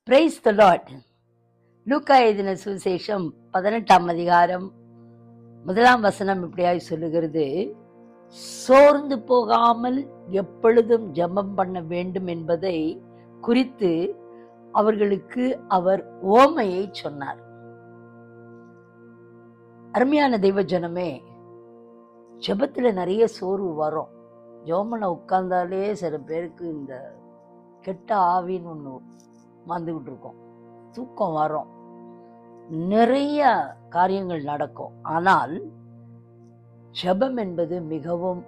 Praise the Lord. லூக்கா எழுதின சுவிசேஷம் 18ஆம் அதிகாரம் 1ஆம் வசனம் இப்படியாய் சொல்லுகிறது, சோர்ந்து போகாமல் எப்பொழுதும் ஜெபம் பண்ண வேண்டும் என்பதை குறித்து அவர்களுக்கு அவர் ஓமையை சொன்னார். அருமையான தெய்வ ஜனமே, ஜெபத்துல நிறைய சோர்வு வரும். ஜெபம்ல உட்கார்ந்தாலே சில பேருக்கு இந்த கெட்ட ஆவின்னு ஒன்று வந்துகிட்டு இருக்கோம். தூக்கம் வரும், நிறைய காரியங்கள் நடக்கும். ஆனால் ஜெபம் என்பது மிகவும்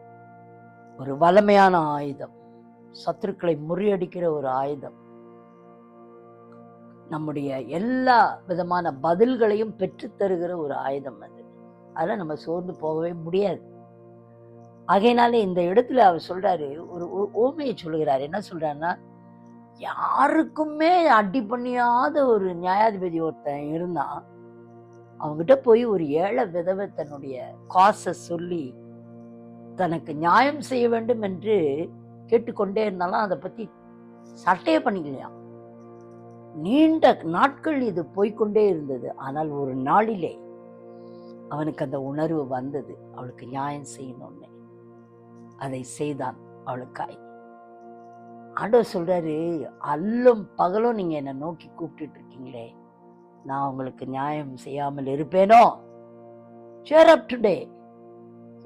ஒரு வலிமையான ஆயுதம், சத்துருக்களை முறியடிக்கிற ஒரு ஆயுதம். நம்முடைய எல்லா விதமான பதில்களையும் பெற்றுத்தருகிற ஒரு ஆயுதம் அது. அதில் நம்ம சோர்ந்து போகவே முடியாது. ஆகையினாலே இந்த இடத்துல அவர் சொல்றாரு, ஒரு ஓமையை சொல்லுகிறார். என்ன சொல்றாருன்னா, யாருக்குமே அடி பண்ணியாத ஒரு நியாயாதிபதி ஒருத்தன் இருந்தான். அவங்ககிட்ட போய் ஒரு ஏழை விதவை தன்னுடைய காசை சொல்லி தனக்கு நியாயம் செய்ய வேண்டும் என்று கேட்டுக்கொண்டே இருந்தாலும் அதை பத்தி சட்டையே பண்ணிக்கலையாம். நீண்ட நாட்கள் இது போய்கொண்டே இருந்தது. ஆனால் ஒரு நாளிலே அவனுக்கு அந்த உணர்வு வந்தது, அவளுக்கு நியாயம் செய்யணும்னு. அதை செய்தான் அவளுக்காய். ஆண்டவர் சொல்றாரு, அல்லும் பகலும் நீங்க என்னை நோக்கி கூப்பிட்டு இருக்கீங்களே, நான் உங்களுக்கு நியாயம் செய்யாமல் இருப்பேனோ? cheer up today.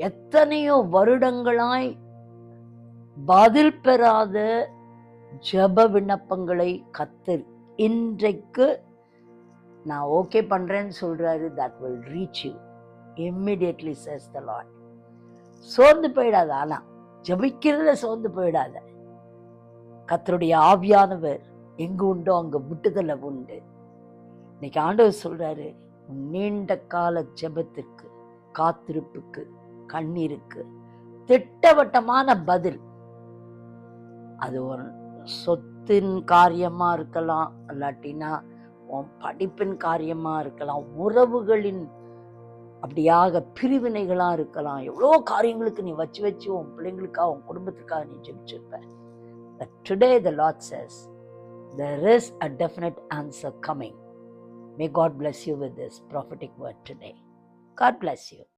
எத்தனையோ வருடங்களாய் பதில் பெறாத ஜெப விண்ணப்பங்களை கர்த்தர் இன்றைக்கு நான் ஓகே பண்றேன்னு சொல்றாரு. that will reach you immediately says the Lord. சோர்ந்து போயிடாத, ஆனா ஜெபிக்கிறதுல சோர்ந்து போயிடாத. கர்த்தருடைய ஆவியானவர் எங்கு உண்டோ அங்க விட்டுதலை உண்டு. இன்னைக்கு ஆண்டவர் சொல்றாரு, நீண்ட கால ஜெபத்திற்கு, காத்திருப்புக்கு, கண்ணீருக்கு திட்டவட்டமான பதில். அது ஒரு சொத்தின் காரியமா இருக்கலாம், இல்லாட்டினா உன் படிப்பின் காரியமா இருக்கலாம், உறவுகளின் அப்படியாக பிரிவினைகளா இருக்கலாம். எவ்வளோ காரியங்களுக்கு நீ வச்சு உன் பிள்ளைங்களுக்காக, உன் குடும்பத்துக்காக நீ ஜெபிச்சிருப்ப. But today the Lord says there is a definite answer coming. May God bless you with this prophetic word today. God bless you.